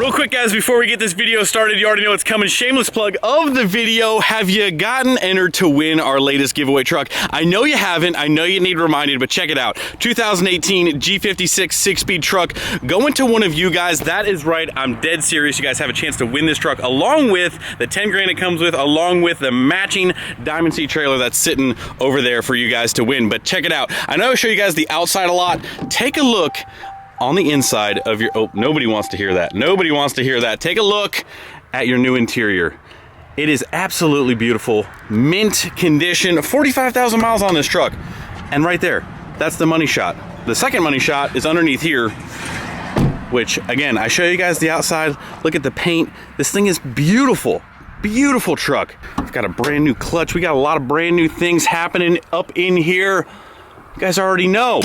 Real quick, guys, before we get this video started, you already know what's coming. Shameless plug of the video. Have you gotten entered to win our latest giveaway truck? I know you haven't. I know you need reminded, but check it out. 2018 G56 six-speed truck going to one of you guys. That is right. I'm dead serious. You guys have a chance to win this truck along with the 10 grand it comes with, along with the matching Diamond Sea trailer that's sitting over there for you guys to win. But check it out. I know I show you guys the outside a lot. Take a look on the inside of your, oh, nobody wants to hear that. Nobody wants to hear that. Take a look at your new interior. It is absolutely beautiful. Mint condition, 45,000 miles on this truck. And right there, that's the money shot. The second money shot is underneath here, which again, I show you guys the outside. Look at the paint. This thing is beautiful. Beautiful truck. It's got a brand new clutch. We got a lot of brand new things happening up in here. You guys already know.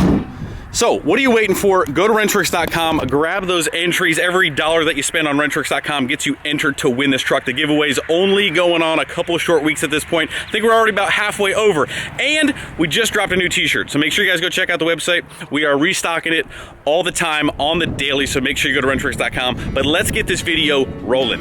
So what are you waiting for? Go to Wrenchworks.com, grab those entries. Every dollar that you spend on Wrenchworks.com gets you entered to win this truck. The giveaway is only going on a couple of short weeks at this point. I think we're already about halfway over. And we just dropped a new t-shirt. So make sure you guys go check out the website. We are restocking it all the time on the daily. So make sure you go to Wrenchworks.com. But let's get this video rolling.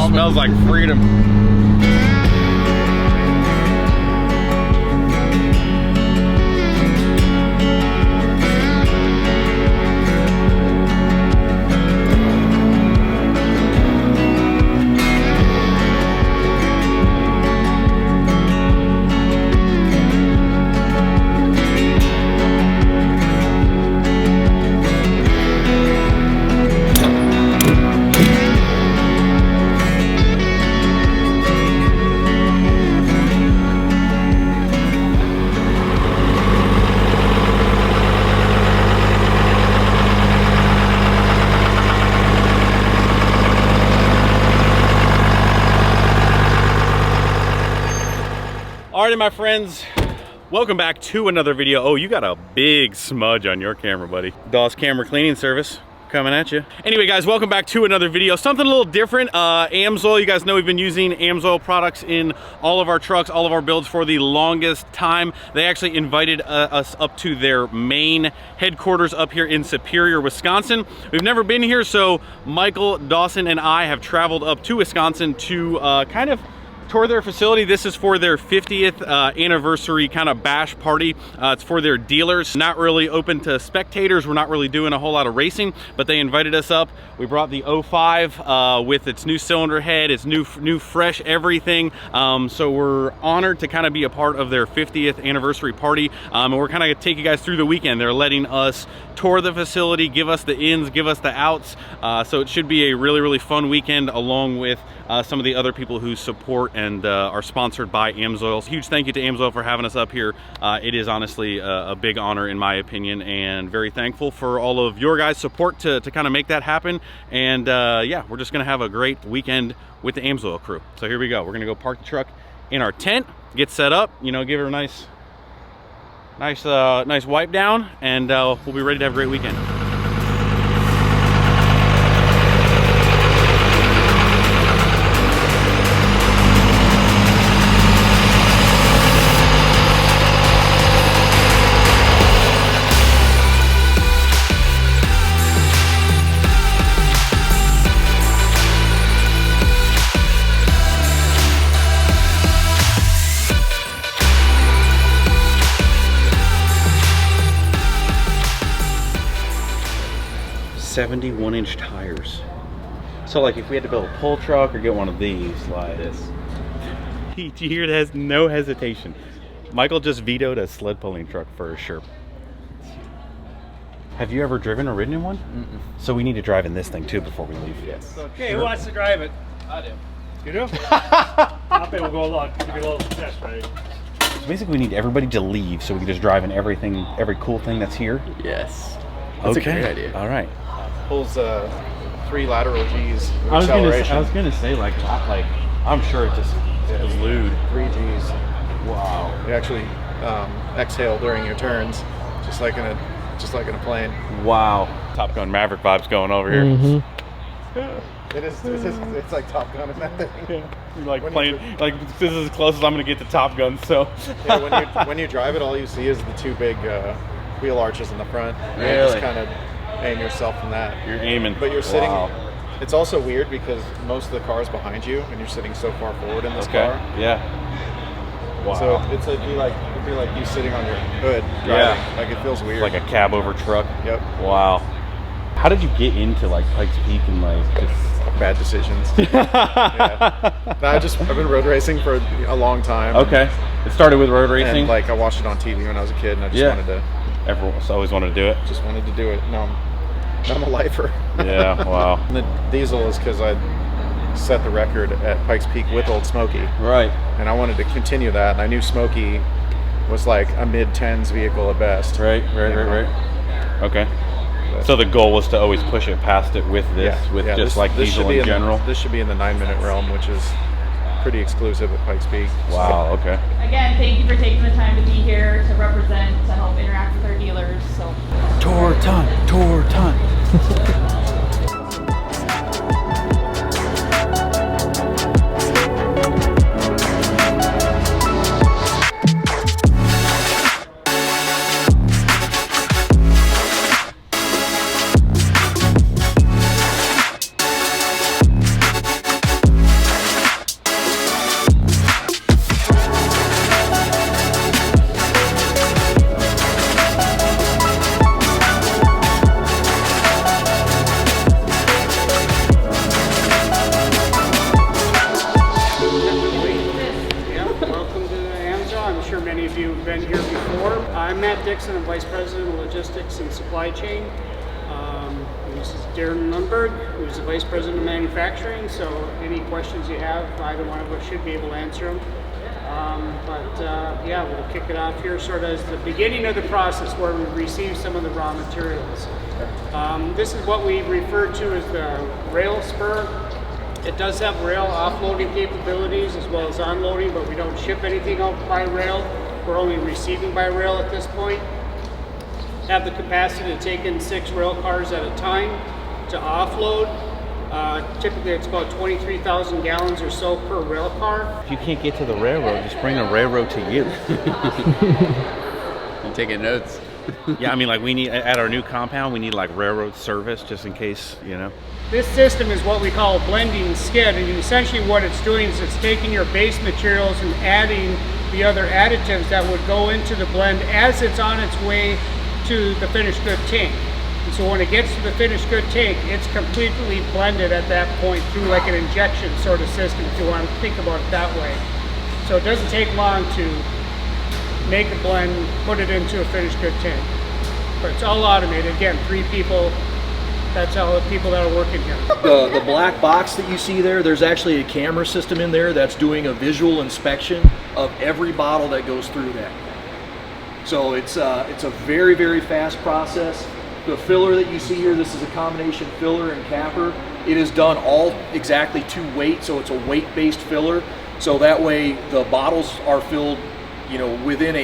Smells like freedom. Alrighty, my friends, welcome back to another video. Oh, you got a big smudge on your camera, buddy. Doss Camera Cleaning Service coming at you. Anyway, guys, welcome back to another video. Something a little different. Amsoil, you guys know we've been using Amsoil products in all of our trucks, all of our builds for the longest time. They actually invited us up to their main headquarters up here in Superior, Wisconsin. We've never been here, so Michael, Dawson, and I have traveled up to Wisconsin to kind of tour their facility. This is for their 50th anniversary kind of bash party. It's for their dealers, not really open to spectators. We're not really doing a whole lot of racing, but they invited us up. We brought the 05 with its new cylinder head, its new fresh everything. So we're honored to kind of be a part of their 50th anniversary party. And we're kind of gonna take you guys through the weekend. They're letting us tour the facility, give us the ins, give us the outs. So it should be a really, really fun weekend, along with some of the other people who support and are sponsored by Amsoil. Huge thank you to Amsoil for having us up here. It is honestly a big honor in my opinion, and very thankful for all of your guys' support to kind of make that happen. And yeah, we're just gonna have a great weekend with the Amsoil crew. So here we go. We're gonna go park the truck in our tent, get set up, you know, give her a nice wipe down, and we'll be ready to have a great weekend. 71-inch tires. So like if we had to build a pull truck or get one of these, like this. You hear it has no hesitation. Michael just vetoed a sled pulling truck for a Sherp. Have you ever driven or ridden in one? Mm-mm. So we need to drive in this thing too before we leave. Yes. Okay, who wants to drive it? I do. You do? I'll bet we'll go along. Give you a little test ride. So basically we need everybody to leave so we can just drive in everything, every cool thing that's here. Yes. That's okay. a great idea. All right. Pulls 3 lateral G's. I was gonna say like I'm sure it just glued. 3 G's. Wow. You actually exhale during your turns, just like in a plane. Wow. Top Gun Maverick vibes going over here. Mm-hmm. It's like Top Gun in that thing. Yeah. You're like playing, like this is as close as I'm gonna get to Top Gun. So. Yeah, when you drive it, all you see is the 2 big wheel arches in the front. Really? You just kind of aim yourself from that. You're aiming. But you're sitting. Wow. It's also weird because most of the car is behind you, and you're sitting so far forward in this car. Yeah. Wow. So it'd be like you sitting on your hood driving. Yeah. Like it feels weird. Like a cab over truck. Yep. Wow. How did you get into like Pikes Peak and like just bad decisions? Yeah. No, I've been road racing for a long time. Okay. It started with road racing. And like I watched it on TV when I was a kid, and I just wanted to. Everyone's always wanted to do it. Just wanted to do it. No, I'm a lifer. Yeah. Wow. And the diesel is because I set the record at Pikes Peak with Old Smoky. Right. And I wanted to continue that, and I knew Smoky was like a mid-10s vehicle at best. Right. Okay. So the goal was to always push it past it with this, this diesel in general. This should be in the 9-minute realm, which is pretty exclusive at Pikes Peak. Wow. Okay. Again, thank you for taking the time to be here to represent, to help interact with our dealers. So. Tour time. I'm Dixon, I'm Vice President of Logistics and Supply Chain. This is Darren Lundberg, who's the Vice President of Manufacturing, so any questions you have, either one of us should be able to answer them. Yeah, we'll kick it off here sort of as the beginning of the process where we receive some of the raw materials. This is what we refer to as the rail spur. It does have rail offloading capabilities as well as onloading, but we don't ship anything out by rail. We're only receiving by rail at this point. Have the capacity to take in 6 rail cars at a time to offload. Typically it's about 23,000 gallons or so per rail car. If you can't get to the railroad, just bring the railroad to you. I'm taking notes. Yeah, I mean, like we need, at our new compound, we need like railroad service just in case, you know. This system is what we call a blending skid, and essentially what it's doing is it's taking your base materials and adding the other additives that would go into the blend as it's on its way to the finished good tank. And so when it gets to the finished good tank, it's completely blended at that point through like an injection sort of system, if you want to think about it that way. So it doesn't take long to make a blend, put it into a finished good tank. But it's all automated. Again, 3 people. That's all the people that are working here. The black box that you see there, there's actually a camera system in there that's doing a visual inspection of every bottle that goes through that. So it's a very, very fast process. The filler that you see here, this is a combination filler and capper. It is done all exactly to weight, so it's a weight-based filler. So that way the bottles are filled, you know, within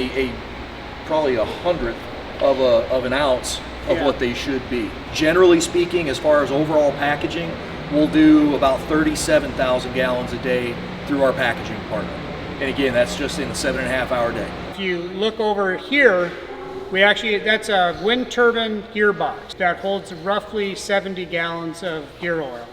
probably 100th of an ounce of what they should be. Generally speaking, as far as overall packaging, we'll do about 37,000 gallons a day through our packaging department. And again, that's just in a 7.5-hour day. If you look over here, that's a wind turbine gearbox that holds roughly 70 gallons of gear oil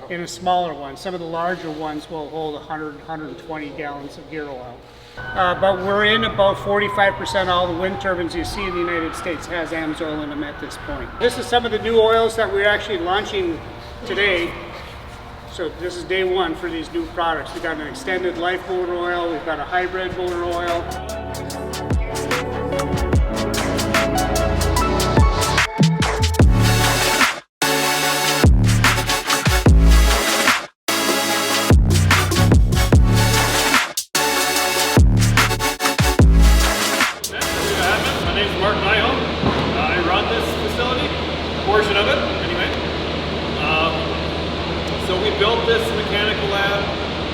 in a smaller one. Some of the larger ones will hold 100, 120 gallons of gear oil. But we're in about 45% all the wind turbines you see in the United States has Amsoil in them at this point. This is some of the new oils that we're actually launching today. So this is day one for these new products. We've got an extended life motor oil, we've got a hybrid motor oil. Portion of it, anyway. So we built this mechanical lab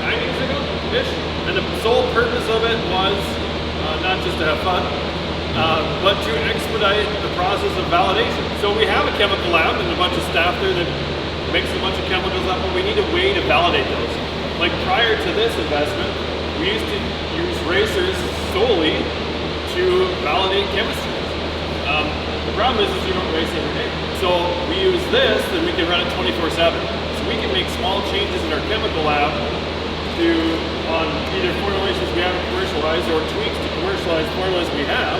9 years ago-ish, and the sole purpose of it was not just to have fun, but to expedite the process of validation. So we have a chemical lab and a bunch of staff there that mix a bunch of chemicals up, but we need a way to validate those. Like prior to this investment, we used to use racers solely to validate chemistry. The problem is you don't race every day. So we use this, then we can run it 24/7. So we can make small changes in our chemical lab on either formulations we haven't commercialized or tweaks to commercialized formulas we have,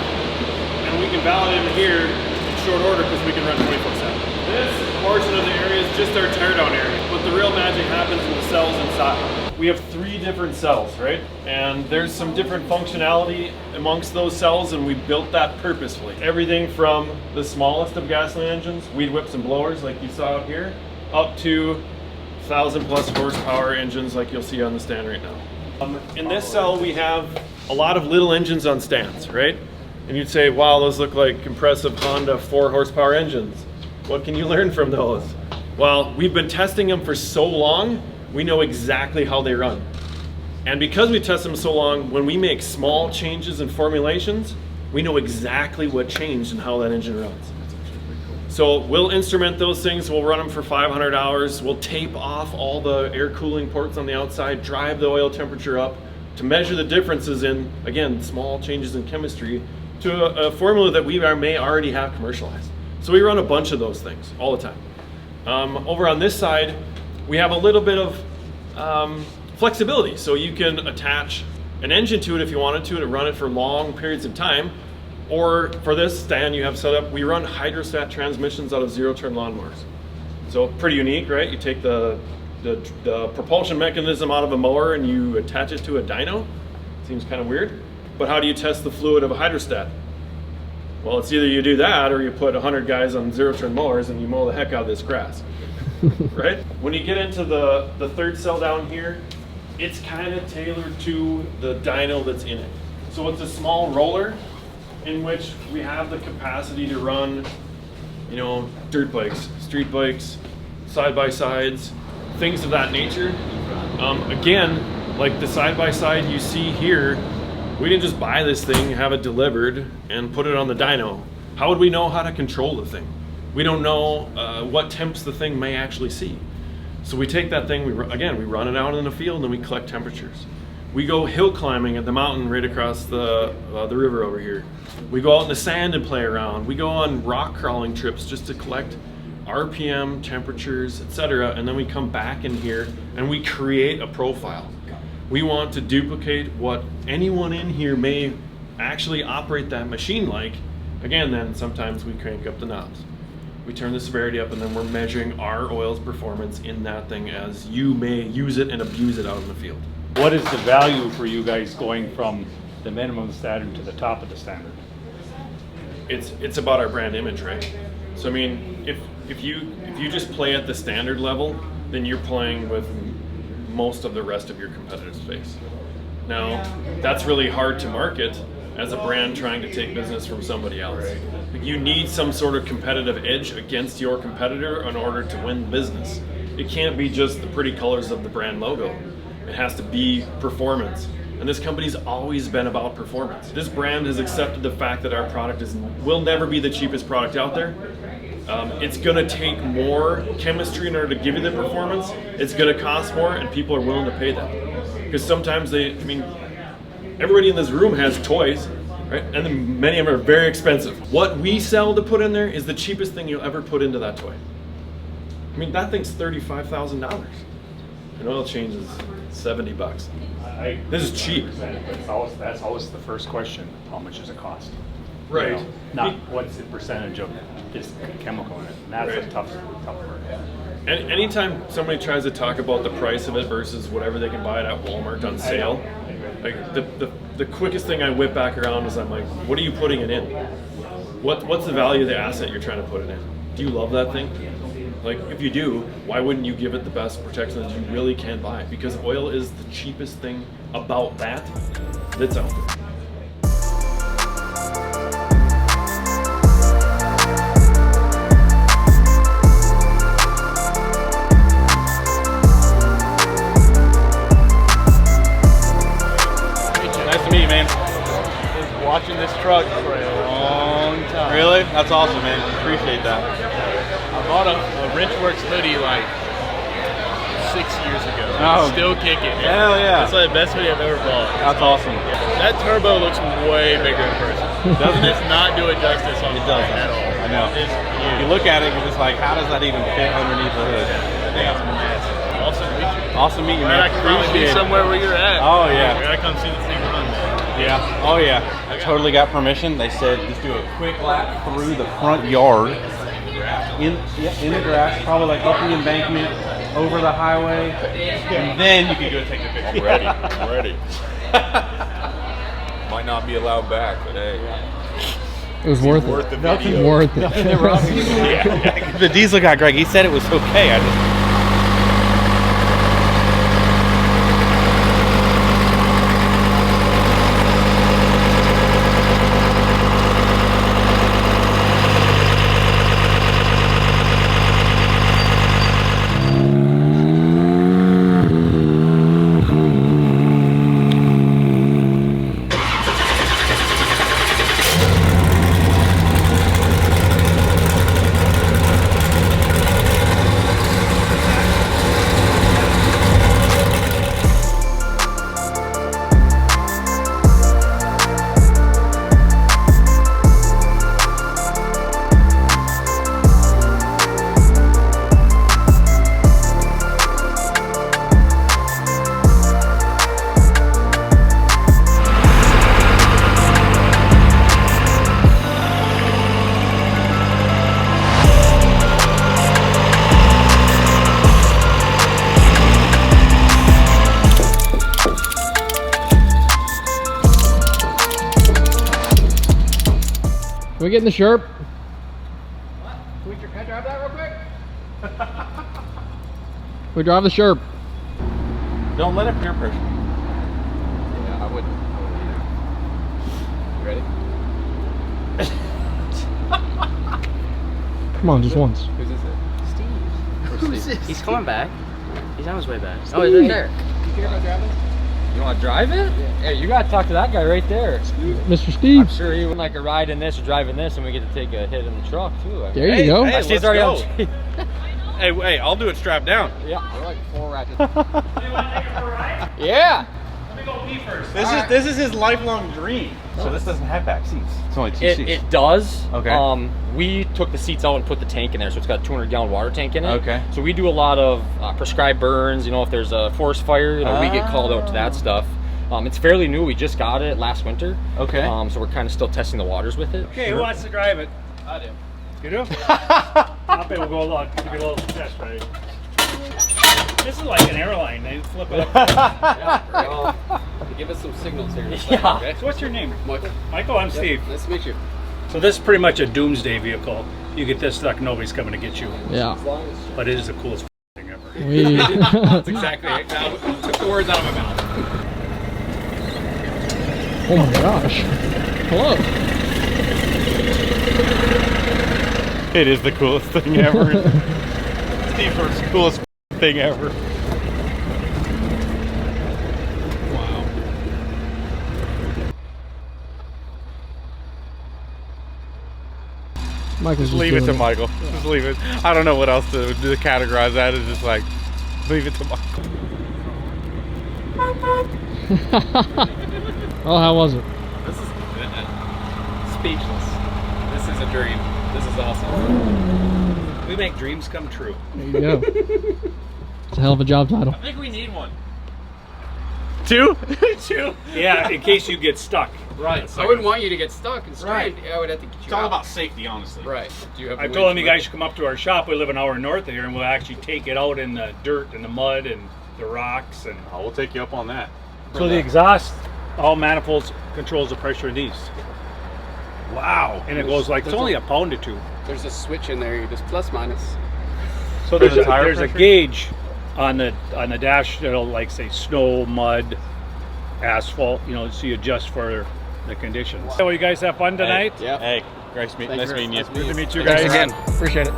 and we can validate them here in short order because we can run 24/7. This portion of the area is just our teardown area, but the real magic happens in the cells inside. We have 3 different cells, right? And there's some different functionality amongst those cells, and we built that purposefully. Everything from the smallest of gasoline engines, weed whips and blowers like you saw out here, up to 1,000+ horsepower engines like you'll see on the stand right now. In this cell we have a lot of little engines on stands, right? And you'd say, wow, those look like impressive Honda 4 horsepower engines. What can you learn from those? Well, we've been testing them for so long, we know exactly how they run. And because we test them so long, when we make small changes in formulations, we know exactly what changed and how that engine runs. So we'll instrument those things, we'll run them for 500 hours, we'll tape off all the air cooling ports on the outside, drive the oil temperature up to measure the differences in, again, small changes in chemistry to a formula that we may already have commercialized. So we run a bunch of those things all the time. Over on this side, we have a little bit of flexibility. So you can attach an engine to it if you wanted to run it for long periods of time. Or for this stand you have set up, we run hydrostat transmissions out of zero-turn lawnmowers. So pretty unique, right? You take the propulsion mechanism out of a mower and you attach it to a dyno. Seems kind of weird. But how do you test the fluid of a hydrostat? Well, it's either you do that or you put 100 guys on zero-turn mowers and you mow the heck out of this grass. Right? When you get into the third cell down here, it's kind of tailored to the dyno that's in it. So it's a small roller in which we have the capacity to run, you know, dirt bikes, street bikes, side-by-sides, things of that nature. Again, like the side-by-side you see here, we didn't just buy this thing, have it delivered, and put it on the dyno. How would we know how to control the thing? We don't know what temps the thing may actually see. So we take that thing, we run it out in the field and we collect temperatures. We go hill climbing at the mountain right across the river over here. We go out in the sand and play around. We go on rock crawling trips just to collect RPM, temperatures, etc. And then we come back in here and we create a profile. We want to duplicate what anyone in here may actually operate that machine like. Again, then sometimes we crank up the knobs. We turn the severity up and then we're measuring our oil's performance in that thing as you may use it and abuse it out in the field. What is the value for you guys going from the minimum standard to the top of the standard? It's about our brand image, right? So I mean, if you just play at the standard level, then you're playing with most of the rest of your competitive space. Now, that's really hard to market as a brand trying to take business from somebody else. You need some sort of competitive edge against your competitor in order to win business. It can't be just the pretty colors of the brand logo. It has to be performance. And this company's always been about performance. This brand has accepted the fact that our product will never be the cheapest product out there. It's gonna take more chemistry in order to give you the performance. It's gonna cost more and people are willing to pay that. Because sometimes everybody in this room has toys, right? And then many of them are very expensive. What we sell to put in there is the cheapest thing you'll ever put into that toy. I mean, that thing's $35,000. An oil change is $70. This is cheap. That's always the first question. How much does it cost? Right. You know, not what's the percentage of this chemical in it. And that's Right. a tough part. And anytime somebody tries to talk about the price of it versus whatever they can buy it at Walmart on sale, like the quickest thing I whip back around is I'm like, what are you putting it in? What's the value of the asset you're trying to put it in? Do you love that thing? Like, if you do, why wouldn't you give it the best protection that you really can buy? Because oil is the cheapest thing about that's out there. Nice to meet you, man. Watching this truck for a long time. Really? That's awesome, man. Appreciate that. I bought a Wrenchworks hoodie like 6 years ago. Oh. Still kicking. Hell yeah. That's like the best hoodie I've ever bought. That's awesome. That turbo looks way bigger in person. Doesn't it? It's not doing justice on It the doesn't. at all. I know. It's You huge. look at it, you're just like, how does that even fit underneath the hood? Yeah. Awesome to meet you. Awesome meeting you, Glad man. I can finally be Appreciate it. somewhere where you're at. Oh, yeah. I gotta come see this thing run. Yeah. Oh yeah. I totally got permission. They said just do a quick lap through the front yard, in the grass, probably like up the embankment, over the highway, and then you can go take a picture. I'm ready. Might not be allowed back, but hey. It was worth Worth the it. video. Worth it. Yeah. The diesel guy, Greg, he said it was okay. I just. Can we get in the Sherp? Can I drive that real quick? We drive the Sherp. Don't let it peer pressure. Yeah, I wouldn't either. You ready? Come on, just once. Who's this? Who's this? He's coming back. He's on his way back. Oh, he's right there. You care about driving? You want to drive it? Yeah. Hey, you got to talk to that guy right there. Mr. Steve. I'm sure he would like a ride in this or driving this, and we get to take a hit in the truck too. There you go. Hey, Steve's let's already go. on. Hey, I'll do it strapped down. Yeah. We're like 4 ratchets. Yeah. Let me go pee first. This is his lifelong dream. So this doesn't have back seats. It's only 2 seats. It does. Okay. We took the seats out and put the tank in there, so it's got a 200-gallon water tank in it. Okay. So we do a lot of prescribed burns. You know, if there's a forest fire, you know, we get called out to that stuff. It's fairly new. We just got it last winter. Okay. So we're kind of still testing the waters with it. Okay, who wants to drive it? I do. You do? I'll bet we'll go along. Give you a little test ride. This is like an airline. They flip it up. Give us some signals here. Yeah. Okay? So what's your name? Michael. Michael, I'm Steve. Nice to meet you. So this is pretty much a doomsday vehicle. You get this stuck, nobody's coming to get you. Yeah. But it is the coolest thing ever. That's exactly it. Now, took the words out of my mouth. Oh my gosh. Hello. It is the coolest thing ever. Steve Burke's coolest thing ever. Wow. Michael's Just leave it to doing Michael. Just leave it. I don't know what else to categorize that. It's just like, leave it to Michael. Oh, how was it? This is speechless. This is a dream. This is awesome. We make dreams come true. There you go. It's a hell of a job title. I think we need one. 2? 2? Yeah, in case you get stuck. Right. I wouldn't want you to get stuck and straight. Right. I would have to get you It's all out. about safety, honestly. Right. Do you have I the told him weight you guys should come up to our shop. We live an hour north of here, and we'll actually take it out in the dirt and the mud and the rocks. And Oh, we'll take you up on that. so the exhaust, all manifolds controls the pressure of these. Wow. And it goes like, it's only a pound or two. There's a switch in there. You just plus minus. So there's the tire there's a pressure? gauge on the dash that'll like say snow, mud, asphalt, you know, so you adjust for the conditions. So you guys have fun tonight? Yeah. Hey, nice meeting you. Good to meet you Thanks guys. again. Appreciate it.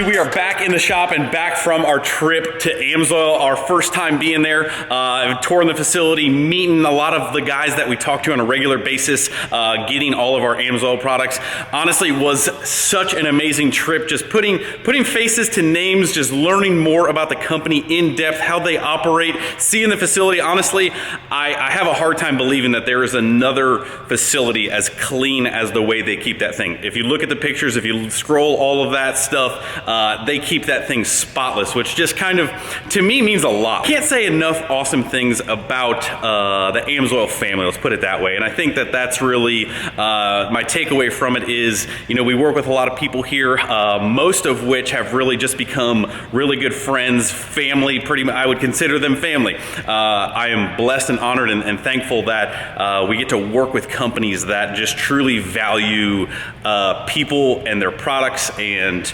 We are back in the shop and back from our trip to Amsoil, our first time being there, touring the facility, meeting a lot of the guys that we talk to on a regular basis, getting all of our Amsoil products. Honestly, was such an amazing trip, just putting faces to names, just learning more about the company in depth, how they operate, seeing the facility. Honestly, I have a hard time believing that there is another facility as clean as the way they keep that thing. If you look at the pictures, if you scroll all of that stuff, they keep that thing spotless, which just kind of, to me, means a lot. Can't say enough awesome things about the Amsoil family, let's put it that way. And I think that that's really my takeaway from it is, you know, we work with a lot of people here, most of which have really just become really good friends, family, pretty much. I would consider them family. I am blessed and honored and thankful that we get to work with companies that just truly value people and their products and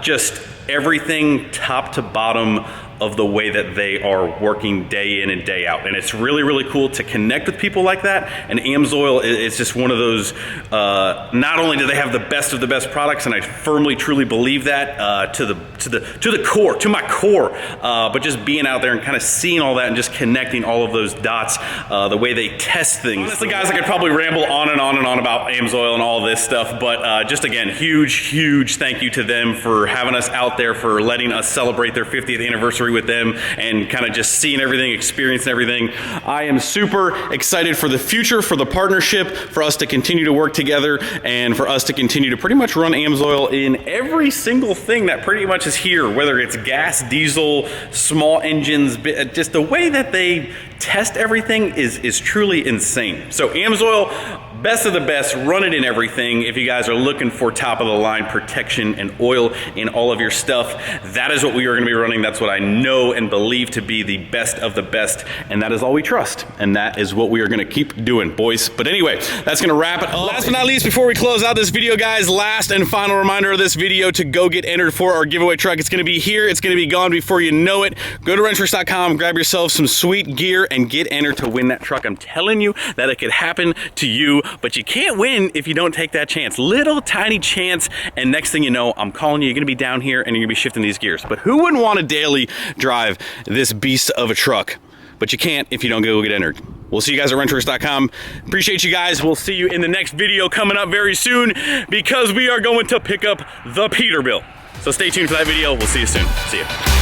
just everything top to bottom of the way that they are working day in and day out. And it's really, really cool to connect with people like that. And Amsoil is just one of those, not only do they have the best of the best products, and I firmly, truly believe that to the core, to my core, but just being out there and kind of seeing all that and just connecting all of those dots, the way they test things. Honestly, guys, I could probably ramble on and on and on about Amsoil and all this stuff, but just again, huge thank you to them for having us out there, for letting us celebrate their 50th anniversary with them and kind of just seeing everything, experiencing everything. I am super excited for the future, for the partnership, for us to continue to work together and for us to continue to pretty much run Amsoil in every single thing that pretty much is here, whether it's gas, diesel, small engines, just the way that they test everything is truly insane. So Amsoil, best of the best, run it in everything. If you guys are looking for top of the line protection and oil in all of your stuff, that is what we are gonna be running. That's what I know and believe to be the best of the best, and that is all we trust. And that is what we are gonna keep doing, boys. But anyway, that's gonna wrap it up. Last but not least, before we close out this video, guys, last and final reminder of this video to go get entered for our giveaway truck. It's gonna be here, it's gonna be gone before you know it. Go to wrenchworks.com, grab yourself some sweet gear, and get entered to win that truck. I'm telling you that it could happen to you, but you can't win if you don't take that chance. Little tiny chance, and next thing you know, I'm calling you, you're gonna be down here and you're gonna be shifting these gears. But who wouldn't want to daily drive this beast of a truck? But you can't if you don't go get entered. We'll see you guys at wrenchworks.com. Appreciate you guys. We'll see you in the next video coming up very soon because we are going to pick up the Peterbilt. So stay tuned for that video. We'll see you soon. See ya.